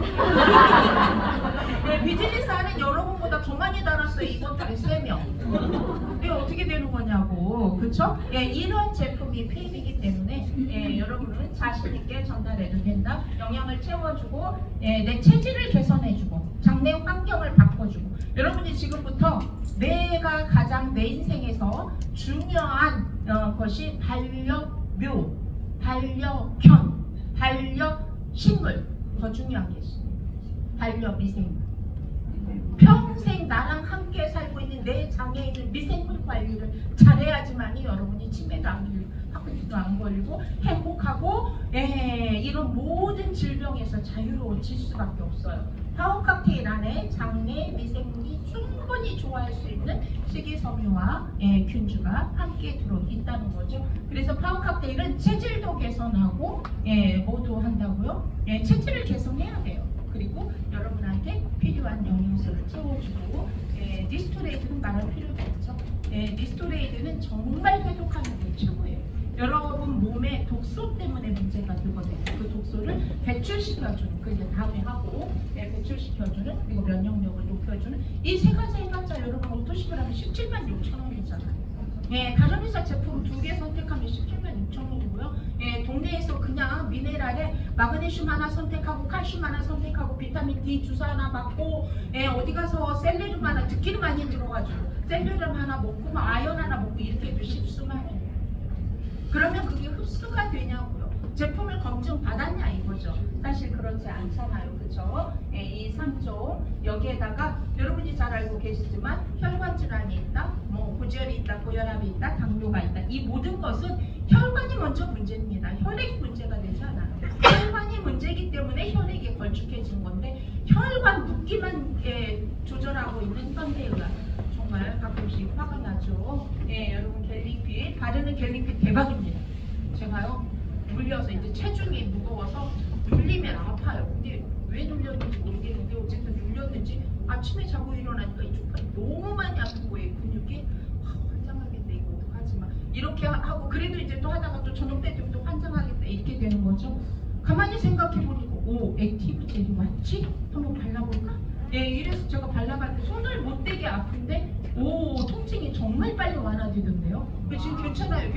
비즈니스 하는 여러분보다 더 많이 달았어요. 이번 달에 3명. 이게 어떻게 되는 거냐고. 그쵸? 이런 제품이 PM이기 때문에 여러분은 자신있게 전달해도 된다. 영양을 채워주고 내 체질을 개선해주고 장내 환경을 바꿔주고, 여러분이 지금부터 내가 가장 내 인생에서 중요한 것이 반려묘, 반려견, 반려식물, 더 중요한 게 있습니다. 반려미생물. 평생 나랑 함께 살고 있는 내 장에 있는 미생물 관리를 잘해야지만이 여러분이 치매도 안 걸리고 학군도 안 걸리고 행복하고 이런 모든 질병에서 자유로워질 수밖에 없어요. 파워 칵테일 안에 장내 미생물이 충분히 좋아할 수 있는 식이섬유와 균주가 함께 들어있다는 거죠. 그래서 파워 칵테일은 체질도 개선하고 뭐도 한다고요? 체질을 개선해야 돼요. 그리고 여러분한테 필요한 영양소를 채워주고, 니스토레이드는 말할 필요도 없죠. 니스토레이드는 정말 해독하는 게 최고예요. 여러분 몸에 독소 때문에 문제가 되거든요. 그 독소를 배출시켜주는, 그 이제 다음에 하고 배출시켜주는, 그리고 면역력을 높여주는 이 3가지 해봤자 여러분 어떠시고 하면 17만 6천 원이잖아요. 다른 회사 제품 2개 선택하면 17만 6천 원이고요. 동네에서 그냥 미네랄에 마그네슘 하나 선택하고 칼슘 하나 선택하고 비타민 D 주사 하나 맞고 어디 가서 셀레늄 하나, 듣기는 많이 들어가지고 셀레늄 하나 먹고 아연 하나 먹고 이렇게 해도 10수만 원이에요. 그러면 그게 흡수가 되냐고요. 제품을 검증 받았냐 이거죠. 사실 그렇지 않잖아요. 그쵸? 이 3종 여기에다가 여러분이 잘 알고 계시지만 혈관 질환이 있다, 뭐 고지혈이 있다, 고혈압이 있다, 당뇨가 있다. 이 모든 것은 혈관이 먼저 문제입니다. 혈액이 문제가 되지 않아요. 혈관이 문제이기 때문에 혈액이 걸쭉해진 건데 혈관 붓기만 조절하고 있는 현대의학. 정말 가끔씩 화가 나죠. 여러분 갤리핏 바르는 갤리핏 대박입니다. 제가요 눌려서 이제 체중이 무거워서 눌리면 아파요. 근데 왜 눌렸는지 모르겠는데 어쨌든 눌렸는지 아침에 자고 일어나니까 이쪽 팔이 너무 많이 아픈 거예요. 근육이 환장하겠다 이거 어떡하지 마 이렇게 하고, 그래도 이제 또 하다가 또 저녁 때 되면 또 환장하겠다 이렇게 되는 거죠. 가만히 생각해보니까 오 액티브 젤이 맞지? 한번 발라볼까? 이래서 제가 발라봤는데 손을 못 대게 아픈데 오 통증이 정말 빨리 완화되던데요. 지금 괜찮아요.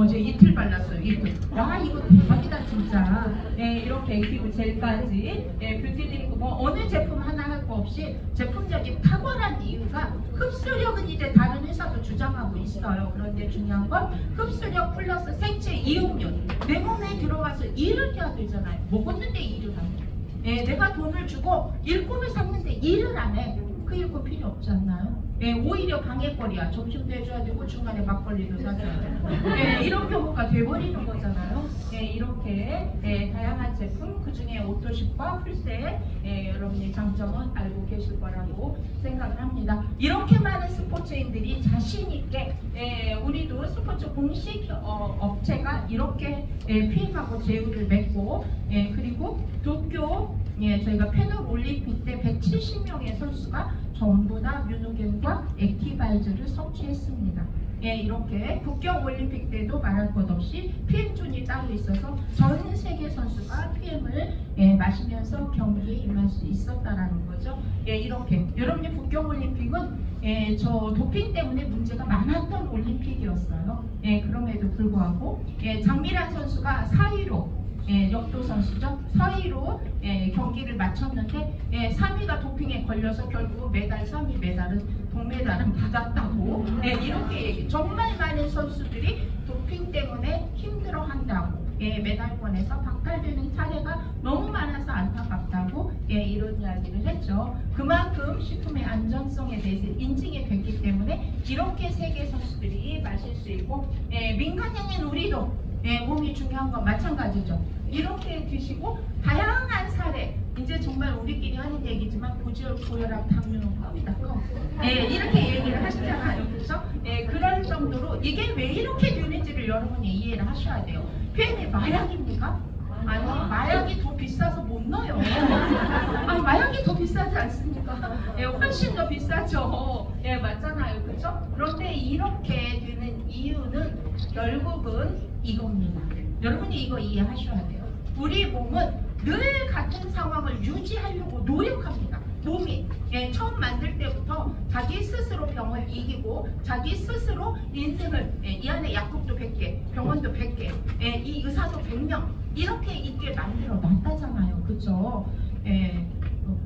이제 이틀 발랐어요. 이틀. 와 이거 대박이다 진짜. 이렇게 액티브 젤까지 뷰티드링크 뭐 어느 제품 하나 할 거 없이 제품적인 탁월한 이유가 흡수력은 이제 다른 회사도 주장하고 있어요. 그런데 중요한 건 흡수력 플러스 생체 이용률. 내 몸에 들어와서 일을 해야 되잖아요. 먹었는데 일을 안 해. 내가 돈을 주고 일꾼을 샀는데 일을 안 해. 그 일꾼 필요 없지 않나요? 오히려 방해거리야. 점심도 해줘야 되고 중간에 막걸리도 사줘야 되고 이런 경우가 돼버리는 거잖아요. 이렇게 다양한 제품, 그중에 오토십과 풀셋 여러분의 장점은 알고 계실 거라고 생각을 합니다. 이렇게 많은 스포츠인들이 자신있게 우리도 스포츠 공식 업체가 이렇게 PM하고 제휴를 맺고 그리고 도쿄 저희가 패널 올림픽 때 170명의 선수가 전부 다 뮤누겐과 액티바이저를 섭취했습니다. 이렇게 북경 올림픽 때도 말할 것 없이 PM존이 따로 있어서 전 세계 선수가 PM을 마시면서 경기에 임할 수 있었다라는 거죠. 이렇게 여러분의 북경 올림픽은 저 도핑 때문에 문제가 많았던 올림픽이었어요. 그럼에도 불구하고 장미란 선수가 4위로 역도 선수죠. 서희로 경기를 마쳤는데 3위가 도핑에 걸려서 결국 메달 3위 메달은 동메달은 받았다고 이렇게 얘기. 정말 많은 선수들이 도핑 때문에 힘들어한다고 메달권에서 박탈되는 사례가 너무 많아서 안타깝다고 이런 이야기를 했죠. 그만큼 식품의 안전성에 대해서 인증이 됐기 때문에 이렇게 세계 선수들이 마실 수 있고 민간인인 우리도 몸이 중요한 건 마찬가지죠. 이렇게 드시고 다양한 사례, 이제 정말 우리끼리 하는 얘기지만 고지혈, 고혈압, 당뇨는 겁니다. 이렇게 얘기를 하시잖아요. 그렇죠? 그럴 정도로 이게 왜 이렇게 되는지를 여러분이 이해를 하셔야 돼요. 괜히 마약입니까? 아니, 마약이 더 비싸서 못 넣어요. 아니, 마약이 더 비싸지 않습니까? 훨씬 더 비싸죠. 맞잖아요. 그렇죠? 그런데 이렇게 되는 이유는 결국은 이겁니다. 여러분이 이거 이해하셔야 돼요. 우리 몸은 늘 같은 상황을 유지하려고 노력합니다. 몸이 처음 만들 때부터 자기 스스로 병을 이기고 자기 스스로 인생을 이 안에 약국도 100개, 병원도 100개, 이 의사도 100명 이렇게 있게 만들어 놨다잖아요. 그죠?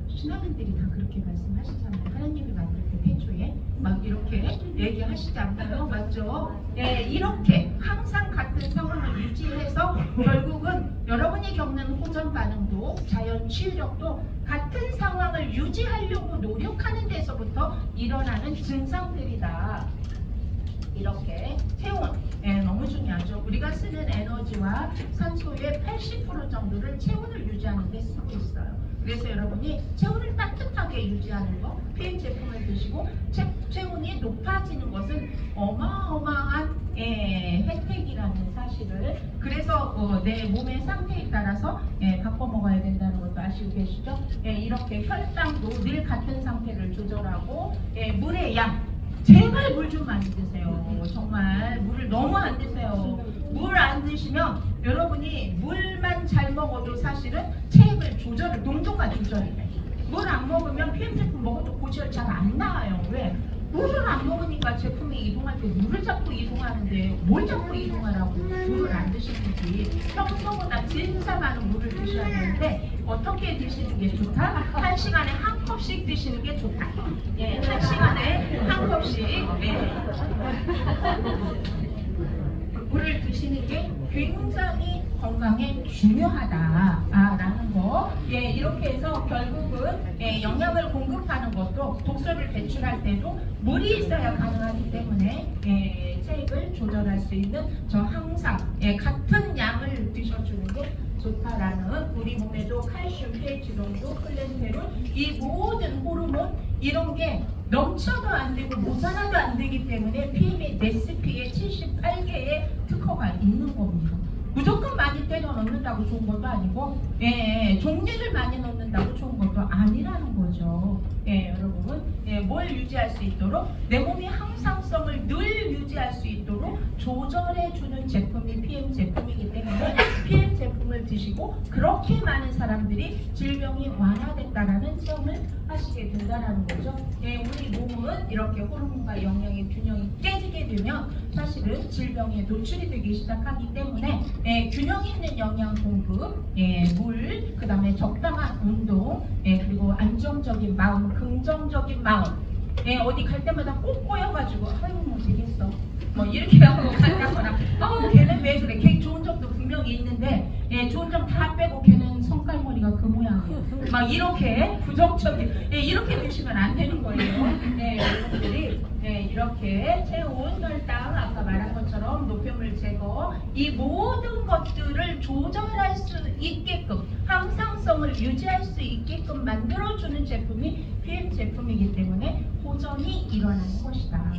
신앙인들이 다 그렇게 말씀하시잖아요. 하나님이 만들 때 태초에 막 이렇게 얘기하시지 않나요? 맞죠? 이렇게 항상 같은 상황을 유지해서 결국은 여러분이 겪는 호전 반응도 자연 치유력도 같은 상황을 유지하려고 노력하는 데서부터 일어나는 증상들이다. 이렇게 체온 너무 중요하죠. 우리가 쓰는 에너지와 산소의 80% 정도를 체온을 유지하는 데 쓰고 있어요. 그래서 여러분이 체온을 따뜻하게 유지하는 거, PM 제품을 드시고 체온이 높아지는 것은 어마어마한 혜택이라는 사실을, 그래서 내 몸의 상태에 따라서 바꿔 먹어야 된다는 것도 아시고 계시죠? 이렇게 혈당도 늘 같은 상태를 조절하고 물의 양, 제발 물 좀 많이 드세요. 정말 물을 너무 안 드세요. 물 안 드시면 여러분이 물만 잘 먹어도 사실은 체액을 조절을, 농도가 조절이 돼. 물 안 먹으면 PM 제품 먹어도 고지혈 잘 안 나와요. 왜? 물을 안 먹으니까 제품이 이동할 때 물을 잡고 이동하는데 뭘 잡고 이동하라고 물을 안 드시는지. 평소보다 진짜 많은 물을 드셔야 되는데 어떻게 드시는 게 좋다? 1시간에 한 컵씩 드시는 게 좋다. 1시간에 한 컵씩 물을 드시는 게 굉장히 건강에 중요하다라는 거. 이렇게 해서 결국은 영양을 공급하는 것도 독소를 배출할 때도 물이 있어야 가능하기 때문에 체액을 조절할 수 있는 저 항상 같은 양을 드셔주는 게 좋다라는, 우리 몸에도 칼슘, pH 농도, 콜레스테롤, 이 모든 호르몬 이런 게 넘쳐도 안 되고 모자라도 안 되기 때문에 PM의 레시피에 78개의 특허가 있는 겁니다. 무조건 많이 때려 넣는다고 좋은 것도 아니고 종류를 많이 넣는다고 좋은 것도 아니라는 거죠. 여러분 뭘 유지할 수 있도록, 내 몸이 항상성을 늘 유지할 수 있도록 조절해주는 제품이 PM 제품이기 때문에 PM 제품을 드시고 그렇게 많은 사람들이 질병이 완화됐다라는 체험을 하시게 된다는 거죠. 우리 몸은 이렇게 호르몬과 영양의 균형이 깨지게 되면 사실은 질병에 노출이 되기 시작하기 때문에 균형 있는 영양 공급, 물, 그 다음에 적당한 운동, 그리고 안정적인 마음, 긍정적인 마음. 어디 갈 때마다 꼭 꼬여가지고 아유 뭐 되겠어 뭐 이렇게 하고 간다거나 걔는 왜 그래, 걔 좋은 점도 분명히 있는데 좋은 점 다 빼고 걔는 성깔머리가 그 모양이야 막 이렇게 부정적인 이렇게 드시면 안 되는 거예요. 여러분들이 이렇게 체온, 혈당, 아까 말한 것처럼 노폐물 제거, 이 모든 것들을 조절할 수 있게끔, 항상성을 유지할 수 있게끔 만들어주는 제품이 PM 제품이기 때문에 호전이 일어나는 것이다.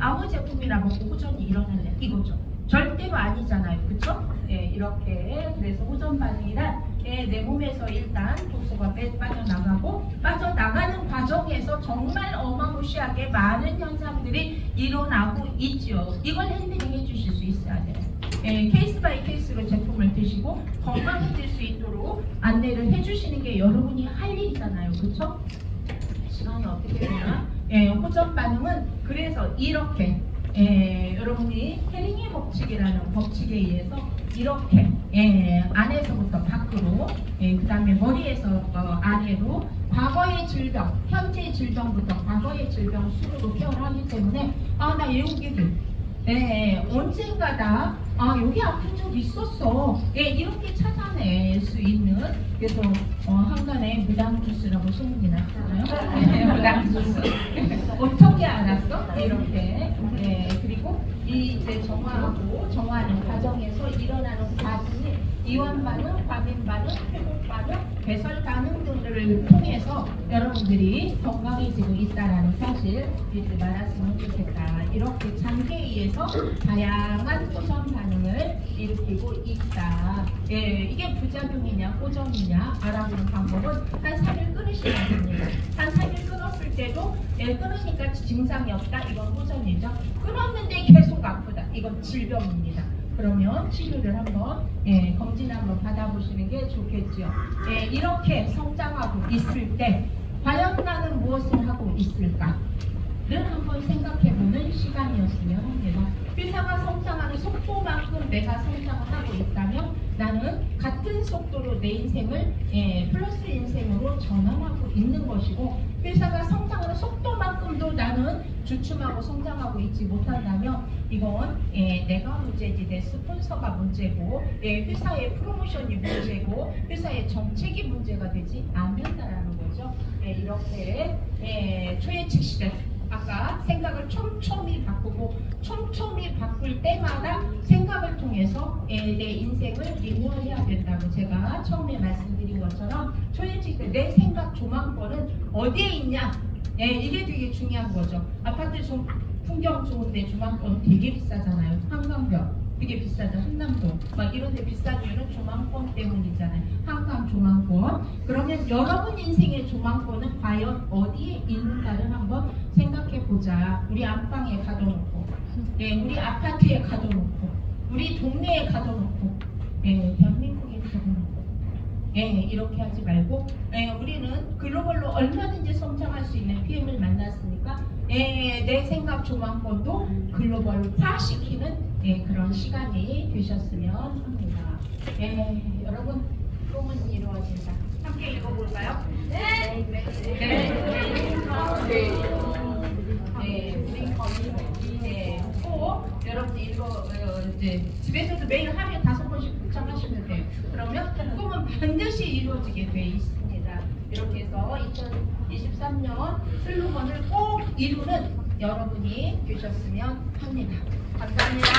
아무 제품이라고 호전이 일어나는 이거죠. 절대로 아니잖아요. 그쵸? 이렇게 그래서 호전 반응이란 내 몸에서 일단 독소가 빠져나가고 빠져나가는 과정에서 정말 어마무시하게 많은 현상들이 일어나고 있죠. 이걸 핸들링 해주실 수 있어야 돼요. 케이스 바이 케이스로 제품을 드시고 건강해질 수 있도록 안내를 해주시는 게 여러분이 할 일이잖아요. 그쵸? 시간이 어떻게 되나? 호전 반응은 그래서 이렇게 여러분이 헤링의 법칙이라는 법칙에 의해서 이렇게 안에서부터 밖으로, 그 다음에 머리에서 아래로 과거의 질병, 현재의 질병부터 과거의 질병 순으로 케어를 하기 때문에 나 외우기를 언젠가다 여기 아픈 적 있었어. 이렇게 찾아낼 수 있는, 그래서 한간에 무당 주스라고 소문이 났잖아요. 무당 주스. 어떻게 알았어? 이렇게. 그리고 이제 정화하는 과정에서 일어나는 과정이 이완 반응, 과민 반응, 회복 반응, 배설 반응 등들을 통해서 여러분들이 건강해지고 있다라는 사실 잊지 말았으면 좋겠다. 이렇게 장기에 의해서 다양한 호전 반응을 일으키고 있다. 이게 부작용이냐 호전이냐 알아보는 방법은 한 3일 끊으시면 됩니다. 한 3일 끊었을 때도 끊으니까 증상이 없다. 이건 호전이죠. 끊었는데 계속 아프다. 이건 질병입니다. 그러면 치료를 한번 검진 한번 받아보시는 게 좋겠죠. 이렇게 성장하고 있을 때 과연 나는 무엇을 하고 있을까? 를 한번 생각해보는 시간이었으면 합니다. 회사가 성장하는 속도만큼 내가 성장을 하고 있다면 나는 같은 속도로 내 인생을 플러스 인생으로 전환하고 있는 것이고, 회사가 성장하는 속도만큼도 나는 주춤하고 성장하고 있지 못한다면 이건 내가 문제지, 내 스폰서가 문제고, 회사의 프로모션이 문제고, 회사의 정책이 문제가 되지 않는다라는 거죠. 이렇게 초예측 시대, 아까 생각을 촘촘히 바꾸고 촘촘히 바꿀 때마다 생각을 통해서 내 인생을 리뉴얼해야 된다고 제가 처음에 말씀드린 것처럼 초예측 때 내 생각 조망권은 어디에 있냐? 이게 되게 중요한 거죠. 아파트 좀 풍경 좋은데 조망권 되게 비싸잖아요. 한강변 되게 비싸죠. 한남동 막 이런 데 비싼 이유는 조망권 때문이잖아요. 한강 조망권. 그러면 여러분 인생의 조망권은 과연 어디에 있는가를 한번 생각해 보자. 우리 안방에 가둬놓고, 우리 아파트에 가둬놓고, 우리 동네에 가둬놓고, 대한민국에 가둬놓고, 이렇게 하지 말고, 우리는 글로벌로 얼마든지 성장할 수 있는 PM을 만났으니까 내 생각 조망권도 글로벌화시키는 그런 시간이 되셨으면 합니다. 여러분, 꿈은 이루어진다. 함께 읽어볼까요? 네. 우리 거의 꼭 여러분이 이제 집에서도 매일 하루에 5번씩 묵상하시면 돼요. 그러면 꿈은 반드시 이루어지게 돼 있습니다. 이렇게 해서 2023년 슬로건을 꼭 이루는 여러분이 되셨으면 합니다. 감사합니다.